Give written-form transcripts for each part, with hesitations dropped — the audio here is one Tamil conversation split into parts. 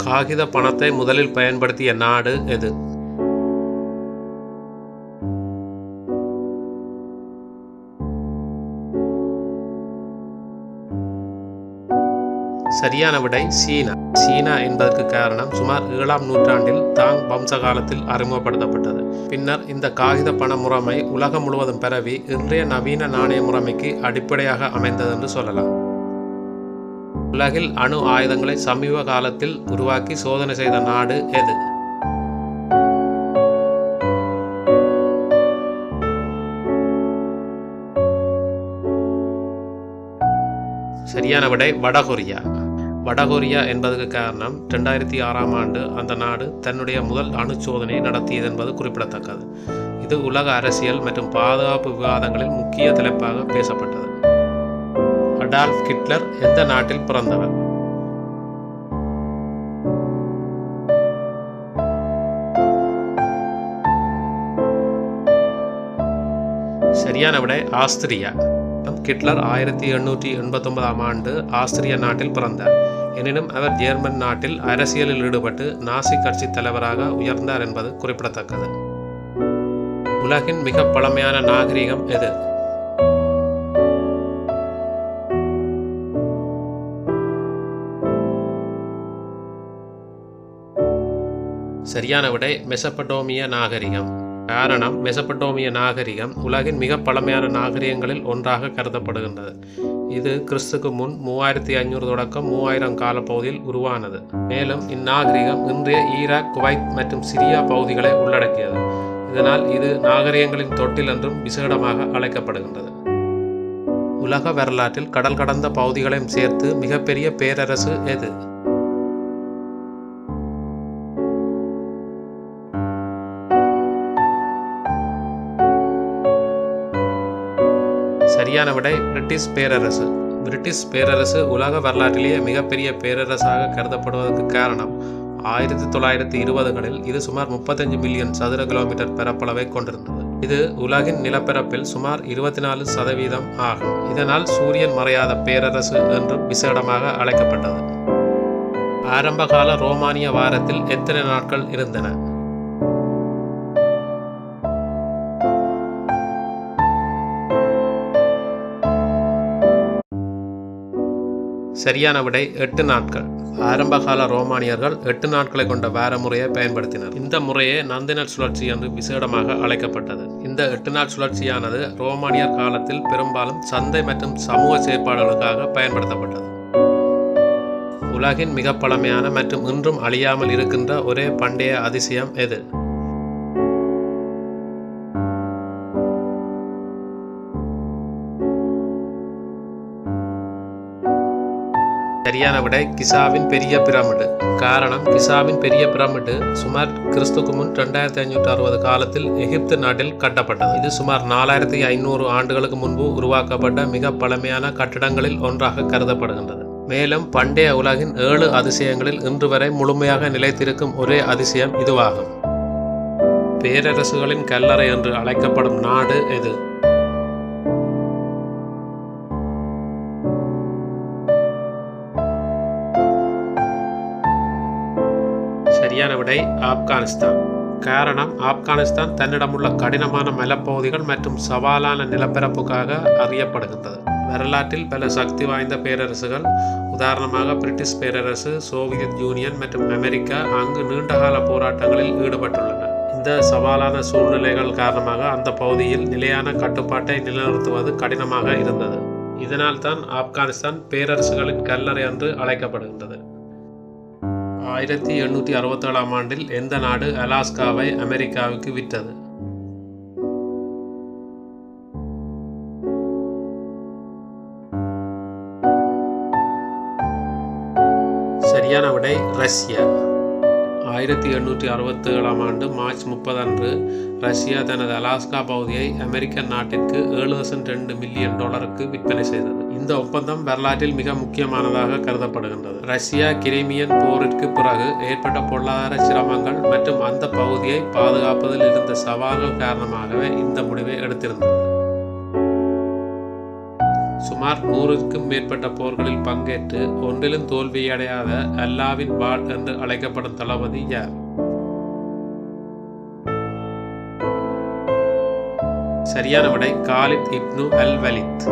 காகித பணத்தை முதலில் பயன்படுத்திய நாடு எது? சரியான விடை சீனா. சீனா என்பதற்கு காரணம் சுமார் 7ஆம் நூற்றாண்டில் தாங் வம்ச காலத்தில் அறிமுகப்படுத்தப்பட்டது. பின்னர் இந்த காகித பண முறைமை உலகம் முழுவதும் பரவி இன்றைய நவீன நாணய முறைமைக்கு அடிப்படையாக அமைந்தது என்று சொல்லலாம். உலகில் அணு ஆயுதங்களை சமீப காலத்தில் உருவாக்கி சோதனை செய்த நாடு எது? சரியான விடை வடகொரியா. வடகொரியா என்பதற்கு காரணம் 2006ஆம் ஆண்டு அந்த நாடு தன்னுடைய முதல் அணு சோதனை நடத்தியது என்பது குறிப்பிடத்தக்கது. இது உலக அரசியல் மற்றும் பாதுகாப்பு விவாதங்களில் முக்கிய தலைப்பாக பேசப்பட்டது. அடால்ஃப் ஹிட்லர் எந்த நாட்டில் பிறந்தவர்? சரியான விடை ஆஸ்திரியா. ஹிட்லர் 1889ஆம் ஆண்டு ஆஸ்திரிய நாட்டில் பிறந்தார். எனினும் அவர் ஜெர்மன் நாட்டில் அரசியலில் ஈடுபட்டு நாசி கட்சி தலைவராக உயர்ந்தார் என்பது குறிப்பிடத்தக்கது. உலகின் மிக பழமையான நாகரிகம் எது? சரியான விடை மெசபடோமிய நாகரிகம். காரணம், மெசபடோமிய நாகரிகம் உலகின் மிக பழமையான நாகரிகங்களில் ஒன்றாக கருதப்படுகின்றது. இது கிறிஸ்துக்கு முன் 3500 தொடக்கம் 3000 காலப்பகுதியில் உருவானது. மேலும் இந்நாகரிகம் இன்றைய ஈராக், குவைத் மற்றும் சிரியா பகுதிகளை உள்ளடக்கியது. இதனால் இது நாகரிகங்களின் தொட்டில் என்றும் விசேடமாக அழைக்கப்படுகின்றது. உலக வரலாற்றில் கடல் கடந்த பகுதிகளையும் சேர்த்து மிகப்பெரிய பேரரசு எது? சரியான விடை பிரிட்டிஷ் பேரரசு. பிரிட்டிஷ் பேரரசு உலக வரலாற்றிலேயே மிகப்பெரிய பேரரசாக கருதப்படுவதற்கு காரணம் 1920களில் இது சுமார் 35 மில்லியன் சதுர கிலோமீட்டர் பரப்பளவை கொண்டிருந்தது. இது உலகின் நிலப்பரப்பில் சுமார் 24% ஆகும். இதனால் சூரியன் மறையாத பேரரசு என்றும் விசேடமாக அழைக்கப்பட்டது. ஆரம்பகால ரோமானிய வாரத்தில் எத்தனை நாட்கள் இருந்தன? சரியான விடை 8 நாட்கள். ஆரம்பகால ரோமானியர்கள் 8 நாட்களை கொண்ட வார முறையை பயன்படுத்தினர். இந்த முறையே நந்தினல் சுழற்சி என்று விசேடமாக அழைக்கப்பட்டது. இந்த 8 நாள் சுழற்சியானது ரோமானியர் காலத்தில் பெரும்பாலும் சந்தை மற்றும் சமூக செயற்பாடுகளுக்காக பயன்படுத்தப்பட்டது. உலகின் மிக பழமையான மற்றும் இன்றும் அழியாமல் இருக்கின்ற ஒரே பண்டைய அதிசயம் எது? சரியான விடை கிசாவின் பெரிய பிரமிடு. காரணம், கிசாவின் பெரிய பிரமிடு சுமார் கிறிஸ்துக்கு முன் 2560 காலத்தில் எகிப்து நாட்டில் கட்டப்பட்டது. இது சுமார் 4500 ஆண்டுகளுக்கு முன்பு உருவாக்கப்பட்ட மிக பழமையான கட்டிடங்களில் ஒன்றாக கருதப்படுகின்றது. மேலும் பண்டைய உலகின் 7 அதிசயங்களில் இன்று வரை முழுமையாக நிலைத்திருக்கும் ஒரே அதிசயம் இதுவாகும். பேரரசுகளின் கல்லறை என்று அழைக்கப்படும் நாடு எது? சரியான விடை ஆப்கானிஸ்தான். காரணம், ஆப்கானிஸ்தான் தன்னிடமுள்ள கடினமான மலைப்பகுதிகள் மற்றும் சவாலான நிலப்பரப்புக்காக அறியப்படுகின்றது. வரலாற்றில் பல சக்தி வாய்ந்த பேரரசுகள், உதாரணமாக பிரிட்டிஷ் பேரரசு, சோவியத் யூனியன் மற்றும் அமெரிக்கா அங்கு நீண்டகால போராட்டங்களில் ஈடுபட்டுள்ளன. இந்த சவாலான சூழ்நிலைகள் காரணமாக அந்த பகுதியில் நிலையான கட்டுப்பாட்டை நிலைநிறுத்துவது கடினமாக இருந்தது. இதனால் தான் ஆப்கானிஸ்தான் பேரரசுகளின் கல்லறை என்று அழைக்கப்படுகின்றது. 1867ஆம் ஆண்டில் எந்த நாடு அலாஸ்காவை அமெரிக்காவுக்கு விற்றது? சரியான விடை ரஷ்யா. 1867ஆம் ஆண்டு மார்ச் 30 அன்று ரஷ்யா தனது அலாஸ்கா பகுதியை அமெரிக்க நாட்டிற்கு $7.2 மில்லியன் விற்பனை செய்தது. இந்த ஒப்பந்தம் வரலாற்றில் மிக முக்கியமானதாக கருதப்படுகின்றது. ரஷ்யா கிரிமியன் போரிற்கு பிறகு ஏற்பட்ட பொருளாதார சிரமங்கள் மற்றும் அந்த பகுதியை பாதுகாப்பதில் இருந்த சவால்கள் காரணமாகவே இந்த முடிவை எடுத்திருந்தது. சுமார் 100க்கும் மேற்பட்ட போர்களில் பங்கேற்று ஒன்றிலும் தோல்வியடையாத அல்லாவின் வாள் என்று அழைக்கப்படும் தளபதி யார்? சரியான விடை காலித் இப்னு அல் வலித்.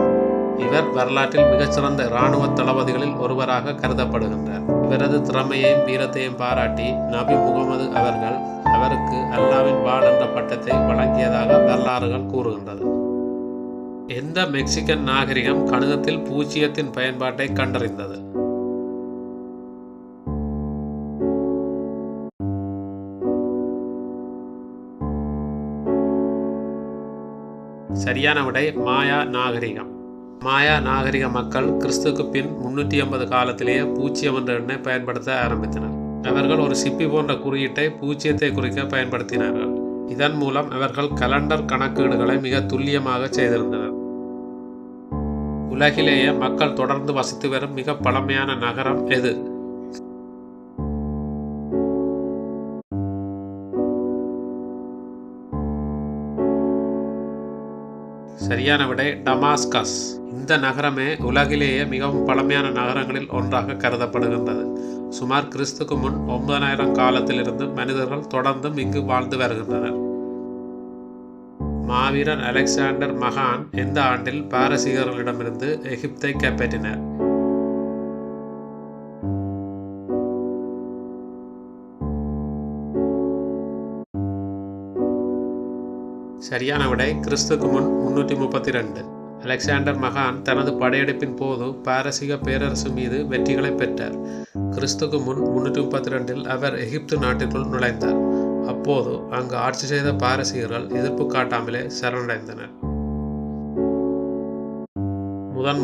இவர் வரலாற்றில் மிகச்சிறந்த இராணுவ தளபதிகளில் ஒருவராக கருதப்படுகின்றார். இவரது திறமையையும் வீரத்தையும் பாராட்டி நபி முகமது அவர்கள் அவருக்கு அல்லாவின் வாள் என்ற பட்டத்தை வழங்கியதாக வரலாறுகள் கூறுகின்றது. எந்த மெக்சிகன் நாகரிகம் கணிதத்தில் பூஜ்ஜியத்தின் பயன்பாட்டை கண்டறிந்தது? சரியான விடை மாயா நாகரிகம். மாயா நாகரிக மக்கள் கிறிஸ்துக்கு பின் 350 காலத்திலேயே பூஜ்ஜியம் என்ற எண்ணை பயன்படுத்த ஆரம்பித்தனர். அவர்கள் ஒரு சிப்பி போன்ற குறியீட்டை பூஜ்ஜியத்தை குறிக்க பயன்படுத்தினார்கள். இதன் மூலம் அவர்கள் கலண்டர் கணக்கீடுகளை மிக துல்லியமாக செய்திருந்தனர். உலகிலேயே மக்கள் தொடர்ந்து வசித்து வரும் மிக பழமையான நகரம் எது? சரியான விடை டமாஸ்கஸ். இந்த நகரமே உலகிலேயே மிகவும் பழமையான நகரங்களில் ஒன்றாக கருதப்படுகின்றது. சுமார் கிறிஸ்துக்கு முன் 9000 காலத்திலிருந்து மனிதர்கள் தொடர்ந்தும் இங்கு வாழ்ந்து வருகின்றனர். மாவீரன் அலெக்சாண்டர் மகான் எந்த ஆண்டில் பாரசீகர்களிடமிருந்து எகிப்தை கைப்பற்றினார்? சரியான விடை கிறிஸ்துக்கு முன் 332. அலெக்சாண்டர் மகான் தனது படையெடுப்பின் போது பாரசீக பேரரசு மீது வெற்றிகளை பெற்றார். கிறிஸ்துக்கு முன் 332 அவர் எகிப்து நாட்டிற்குள் நுழைந்தார். அப்போது அங்கு ஆட்சி செய்த பாரசீகர்கள் எதிர்ப்பு காட்டாமலே சரணடைந்தனர்.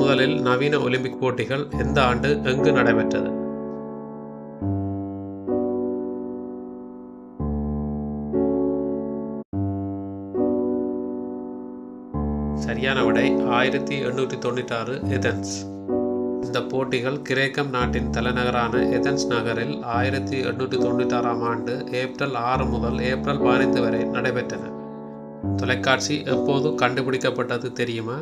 முதலில் நவீன ஒலிம்பிக் போட்டிகள் எந்த ஆண்டு எங்கு நடைபெற்றது? சரியான விடை 1896 ஏதென்ஸ். இந்த போட்டிகள் கிரேக்கம் நாட்டின் தலைநகரான ஏதென்ஸ் நகரில் 1896ஆம் ஆண்டு ஏப்ரல் 6 முதல் ஏப்ரல் 15 வரை நடைபெற்றன. தொலைக்காட்சி எப்போது கண்டுபிடிக்கப்பட்டது தெரியுமா?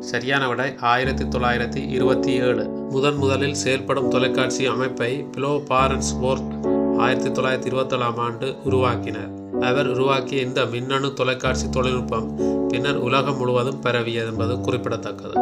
சரியான விடை 1927. முதலில் செயல்படும் தொலைக்காட்சி அமைப்பை பிலோ பாரன்ஸ்வொர்த் 1927ஆம் ஆண்டு உருவாக்கினார். அவர் உருவாக்கிய இந்த மின்னணு தொலைக்காட்சி தொழில்நுட்பம் பின்னர் உலகம் முழுவதும் பரவியது என்பது குறிப்பிடத்தக்கது.